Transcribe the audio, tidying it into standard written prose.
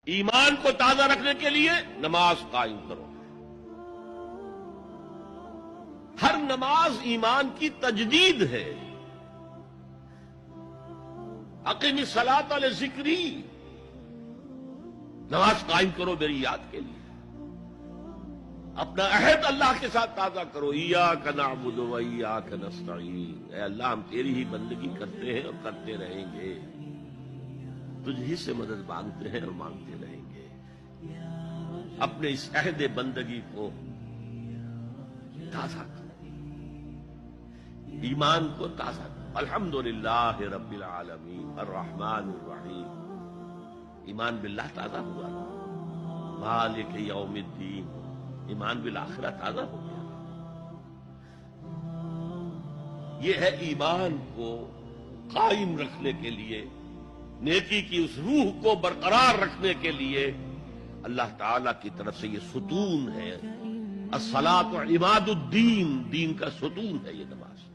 ایمان کو تازہ رکھنے کے لیے نماز قائم کرو۔ ہر نماز ایمان کی تجدید ہے۔ اقیم الصلاۃ لذکری، نماز قائم کرو میری یاد کے لیے۔ اپنا عہد اللہ کے ساتھ تازہ کرو۔ ایاک نعبد و ایاک نستعین، اے اللہ ہم تیری ہی بندگی کرتے ہیں اور کرتے رہیں گے، تجھ ہی سے مدد مانگتے ہیں اور مانگتے رہیں گے۔ اپنے اس عہد بندگی کو تازہ کرو، ایمان کو تازہ کرو۔ الحمدللہ رب العالمین الرحمن الرحیم، ایمان باللہ تازہ ہوا۔ مالک یوم الدین، ایمان بالآخرہ تازہ ہو گیا۔ یہ ہے ایمان کو قائم رکھنے کے لیے، نیکی کی اس روح کو برقرار رکھنے کے لیے اللہ تعالی کی طرف سے یہ ستون ہے۔ الصلاۃ عماد الدین، دین کا ستون ہے یہ نماز۔